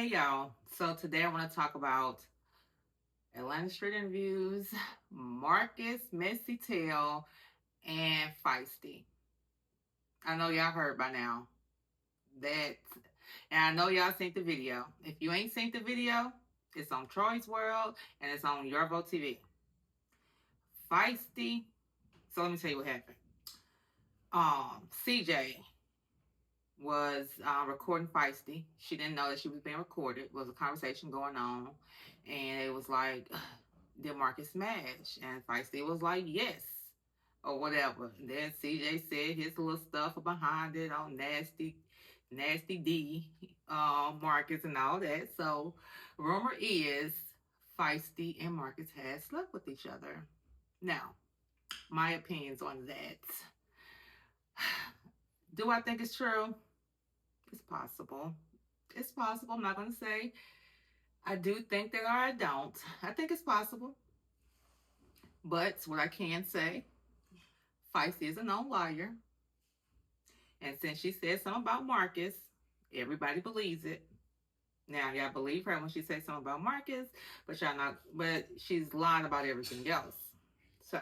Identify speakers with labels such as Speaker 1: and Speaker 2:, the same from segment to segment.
Speaker 1: Hey y'all, so today I want to talk about Atlanta Street Interviews, Marcus, Messy Tail, and Feisty. I know y'all heard by now that, and I know y'all seen the video. If you ain't seen the video, it's on Troy's World and it's on Your Vote TV. Feisty. So let me tell you what happened. CJ was recording Feisty. She didn't know that she was being recorded. There was a conversation going on, and it was like, did Marcus smash? And Feisty was like, yes, or whatever. And then CJ said his little stuff behind it on nasty D, Marcus and all that. So, rumor is Feisty and Marcus had slept with each other. Now, my opinions on that. Do I think it's true? It's possible. It's possible. I'm not going to say I do think that or I don't. I think it's possible. But what I can say, Feisty is a known liar. And since she said something about Marcus, everybody believes it. Now, y'all believe her when she says something about Marcus, but y'all not, but she's lying about everything else. So,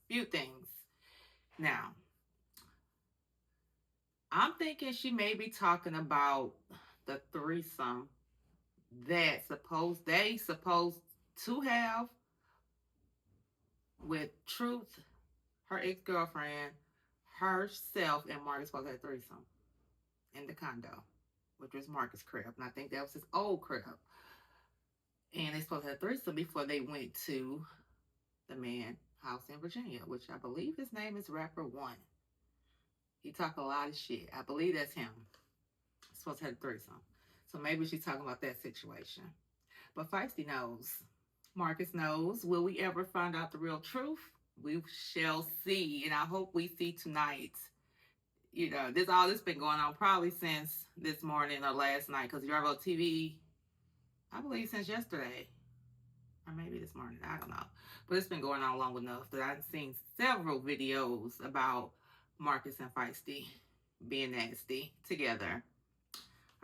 Speaker 1: few things. Now, I'm thinking she may be talking about the threesome that they supposed to have with Truth, her ex-girlfriend, herself, and Marcus supposed to have a threesome in the condo, which was Marcus' crib. And I think that was his old crib. And they supposed to have a threesome before they went to the man house in Virginia, which I believe his name is Rapper One. He talk a lot of shit. I believe that's him. Supposed to have a threesome. So maybe she's talking about that situation. But Feisty knows. Marcus knows. Will we ever find out the real truth? We shall see. And I hope we see tonight. You know, this been going on probably since this morning or last night, because Yarvo TV, I believe since yesterday. Or maybe this morning. I don't know. But it's been going on long enough that I've seen several videos about Marcus and Feisty being nasty together.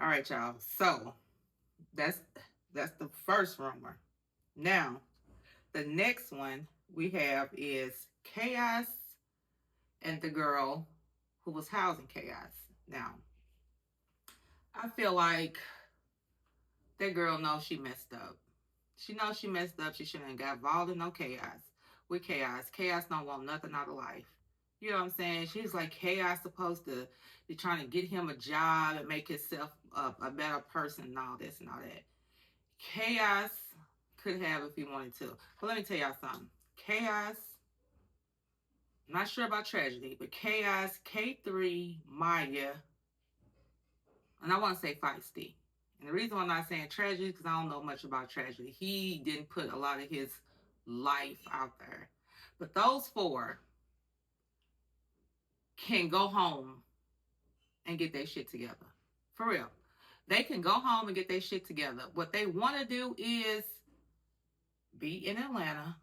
Speaker 1: All right, y'all. So that's the first rumor. Now, the next one we have is Chaos and the girl who was housing Chaos. Now, I feel like that girl knows she messed up. She knows she messed up. She shouldn't have got involved in no chaos. With Chaos. Chaos don't want nothing out of life. You know what I'm saying? She's like, Chaos supposed to be trying to get him a job and make himself a better person and all this and all that. Chaos could have if he wanted to. But let me tell y'all something. Chaos, I'm not sure about Tragedy, but Chaos, K3, Maya, and I want to say Feisty. And the reason why I'm not saying Tragedy is because I don't know much about Tragedy. He didn't put a lot of his life out there. But those four can go home and get their shit together. For real. They can go home and get their shit together. What they want to do is be in Atlanta,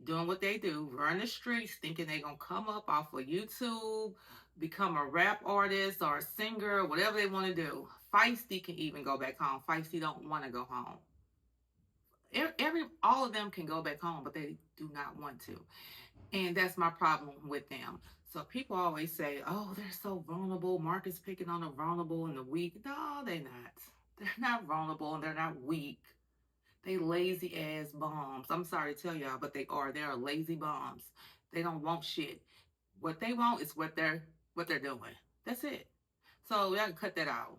Speaker 1: doing what they do, run the streets, thinking they're going to come up off of YouTube, become a rap artist or a singer, whatever they want to do. Feisty can even go back home. Feisty don't want to go home. All of them can go back home, but they do not want to. And that's my problem with them. So people always say, oh, they're so vulnerable. Marcus picking on the vulnerable and the weak. No, they're not. They're not vulnerable and they're not weak. They lazy ass bombs. I'm sorry to tell y'all, but they are. They're lazy bombs. They don't want shit. What they want is what they're doing. That's it. So y'all can cut that out.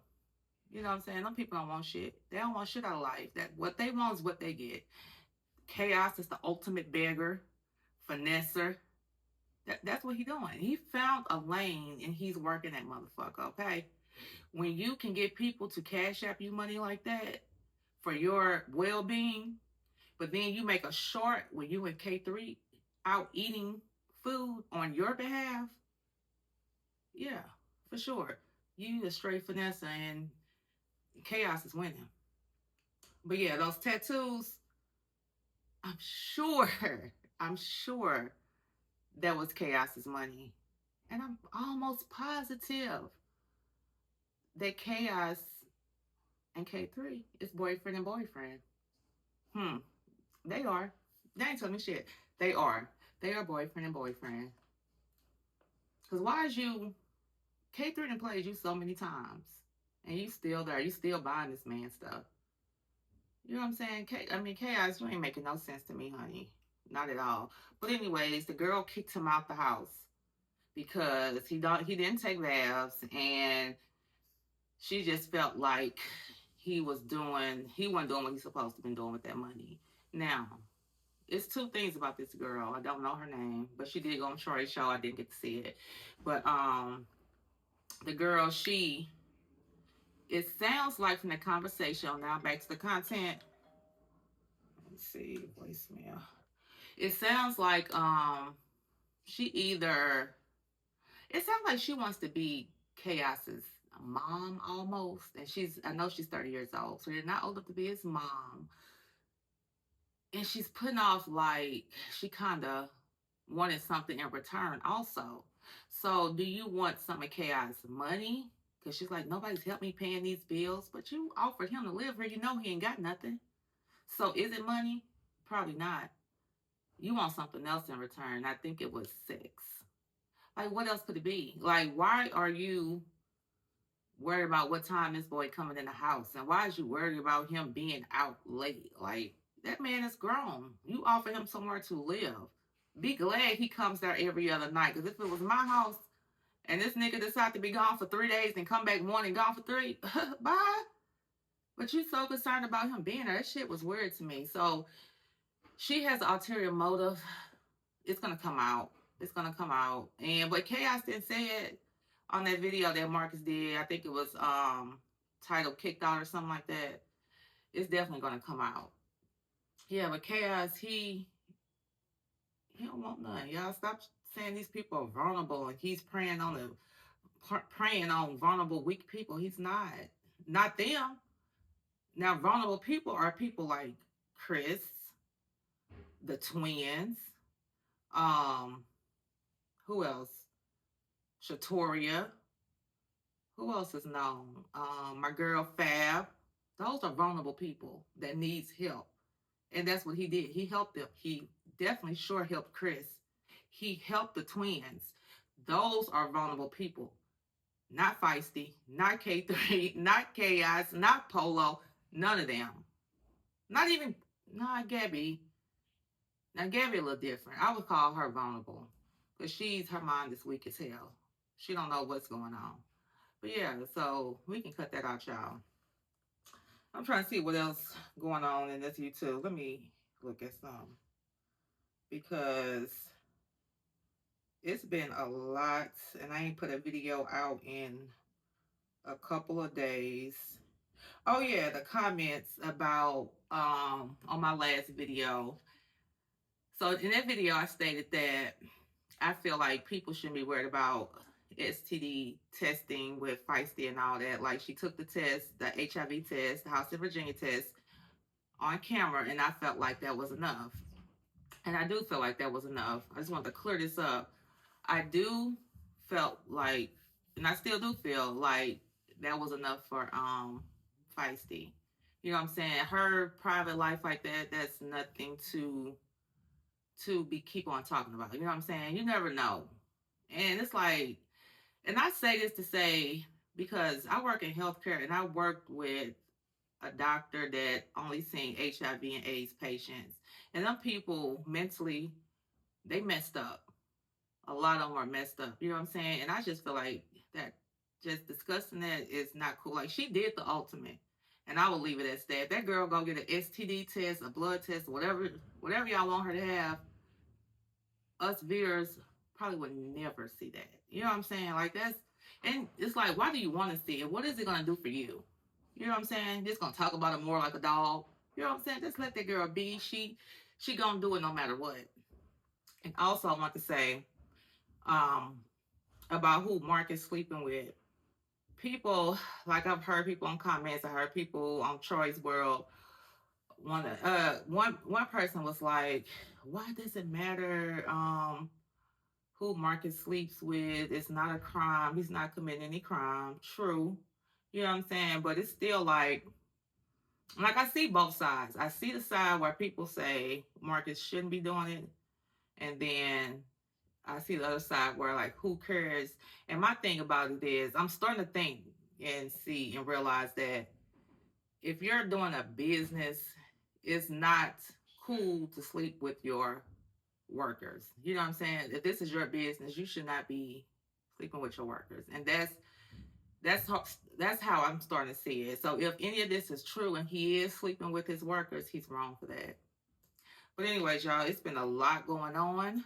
Speaker 1: You know what I'm saying? Them people don't want shit. They don't want shit out of life. That what they want is what they get. Chaos is the ultimate beggar, finesser. That's what he's doing. He found a lane and he's working that motherfucker, okay? When you can get people to cash app you money like that for your well-being, but then you make a short where you and K3 out eating food on your behalf, yeah, for sure. You a straight finesse and Chaos is winning. But yeah, those tattoos, I'm sure, I'm sure that was Chaos's money. And I'm almost positive that Chaos And K3 is boyfriend and boyfriend. Hmm. They are. They ain't telling me shit. They are. They are boyfriend and boyfriend. Cause why is you K3 done played you so many times, and you still there? You still buying this man stuff? You know what I'm saying? Chaos, you ain't making no sense to me, honey. Not at all. But anyways, the girl kicked him out the house because he didn't take baths, and she just felt like he wasn't doing what he's supposed to been doing with that money. Now, it's two things about this girl. I don't know her name, but she did go on Troy's show. I didn't get to see it. But the girl, it sounds like from the conversation, now back to the content. Let's see, voicemail. It sounds like she either it sounds like she wants to be Chaos's mom almost. And I know she's 30 years old, so they're not old enough to be his mom. And she's putting off like she kinda wanted something in return also. So do you want some of Chaos money? Because she's like, nobody's helped me paying these bills, but you offered him to live here. You know he ain't got nothing. So is it money? Probably not. You want something else in return. I think it was sex. Like, what else could it be? Like, why are you worried about what time this boy coming in the house? And why is you worried about him being out late? Like, that man is grown. You offer him somewhere to live. Be glad he comes there every other night. Because if it was my house and this nigga decide to be gone for 3 days and come back one and gone for three, bye. But you so concerned about him being there. That shit was weird to me. So she has an ulterior motive. It's gonna come out. It's gonna come out. And but Chaos didn't say it on that video that Marcus did. I think it was titled "Kicked Out" or something like that. It's definitely gonna come out. Yeah, but Chaos, he don't want none. Y'all stop saying these people are vulnerable and he's preying on vulnerable, weak people. He's not them. Now, vulnerable people are people like Chris, the twins. Um, who else? Shatoria. Who else is known? My girl Fab. Those are vulnerable people that needs help. And that's what he did. He helped them. He definitely sure helped Chris. He helped the twins. Those are vulnerable people. Not Feisty, not K3, not Chaos, not Polo, none of them. Not even, not Gabby. Now Gabby a little different. I would call her vulnerable. Because her mind is weak as hell. She don't know what's going on. But yeah, so we can cut that out, y'all. I'm trying to see what else going on in this YouTube. Let me look at some. Because it's been a lot. And I ain't put a video out in a couple of days. Oh yeah, the comments about on my last video. So in that video I stated that I feel like people shouldn't be worried about STD testing with Feisty and all that. Like she took the test, the HIV test, the House of Virginia test on camera, and I felt like that was enough. And I do feel like that was enough. I just want to clear this up. I do felt like, and I still do feel like that was enough for Feisty. You know what I'm saying? Her private life like that, that's nothing to keep on talking about. You know what I'm saying? You never know. And it's like, and I say this to say, because I work in healthcare and I worked with a doctor that only seen HIV and AIDS patients. And them people mentally, they messed up. A lot of them are messed up. You know what I'm saying? And I just feel like that just discussing that is not cool. Like she did the ultimate. And I will leave it at that. That girl go get an STD test, a blood test, whatever y'all want her to have. Us viewers probably would never see that. You know what I'm saying? Like that's, and it's like, why do you want to see it? What is it going to do for you? You know what I'm saying? Just going to talk about it more like a dog. You know what I'm saying? Just let that girl be. She going to do it no matter what. And also I want to say about who Mark is sleeping with. People, like I've heard people in comments, I heard people on Troy's World. One person was like, why does it matter who Marcus sleeps with? It's not a crime. He's not committing any crime. True. You know what I'm saying? But it's still like, Like, I see both sides. I see the side where people say Marcus shouldn't be doing it, and then I see the other side where, like, who cares? And my thing about it is, I'm starting to think and see and realize that if you're doing a business, it's not cool to sleep with your workers. You know what I'm saying? If this is your business, you should not be sleeping with your workers. And that's how that's how I'm starting to see it. So if any of this is true and he is sleeping with his workers, he's wrong for that. But anyways, y'all, it's been a lot going on.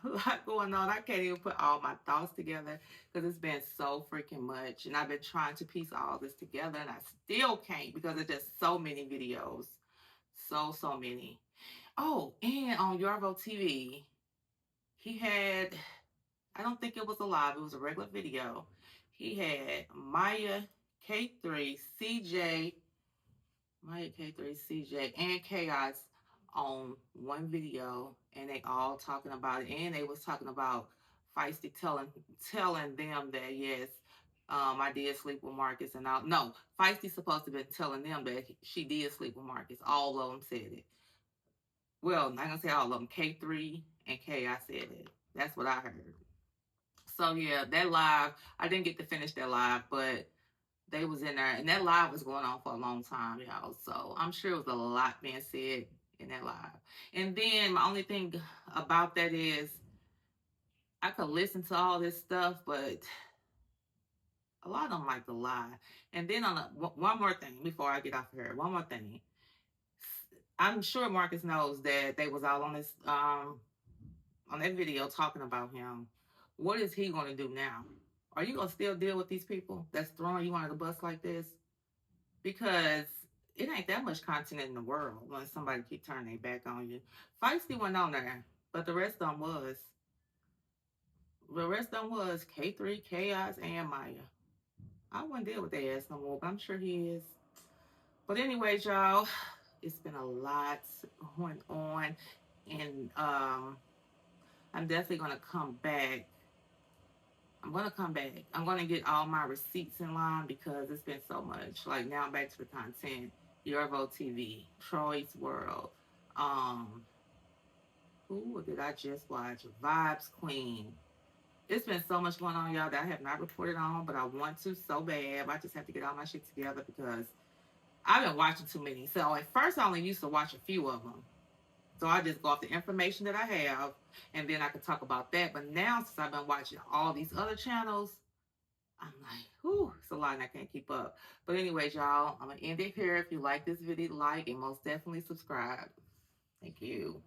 Speaker 1: A lot going on. I can't even put all my thoughts together because it's been so freaking much. And I've been trying to piece all this together and I still can't because it's just so many videos. So many. Oh, and on Yarvo TV, he had, I don't think it was a live, it was a regular video. He had Maya K3, CJ, Maya K3, CJ, and Chaos on one video, and they all talking about it, and they was talking about Feisty telling them that yes, I did sleep with Marcus, and all. No, Feisty supposed to be telling them that she did sleep with Marcus. All of them said it. Well, I'm not gonna say all of them. K3 and Chaos said it. That's what I heard. So yeah, that live, I didn't get to finish that live, but they was in there, and that live was going on for a long time, y'all. So I'm sure it was a lot being said in that live. And then my only thing about that is I could listen to all this stuff, but a lot of them like to lie. And then one more thing before I get off here, one more thing. I'm sure Marcus knows that they was all on that video talking about him. What is he going to do now? Are you going to still deal with these people that's throwing you under the bus like this? Because it ain't that much content in the world when somebody keep turning their back on you. Feisty went on there, but the rest of them was. The rest of them was K3, Chaos, and Maya. I wouldn't deal with their ass no more, but I'm sure he is. But anyways, y'all, it's been a lot going on, and I'm definitely gonna come back. I'm gonna come back. I'm gonna get all my receipts in line because it's been so much. Like now, back to the content. Yorvo TV, Troy's World. Um, who did I just watch? Vibes Queen. It's been so much going on, y'all, that I have not reported on, but I want to so bad. I just have to get all my shit together because I've been watching too many. So at first, I only used to watch a few of them. So I just go off the information that I have, and then I can talk about that. But now, since I've been watching all these other channels, I'm like, whew, it's a lot and I can't keep up. But anyways, y'all, I'm going to end it here. If you like this video, like and most definitely subscribe. Thank you.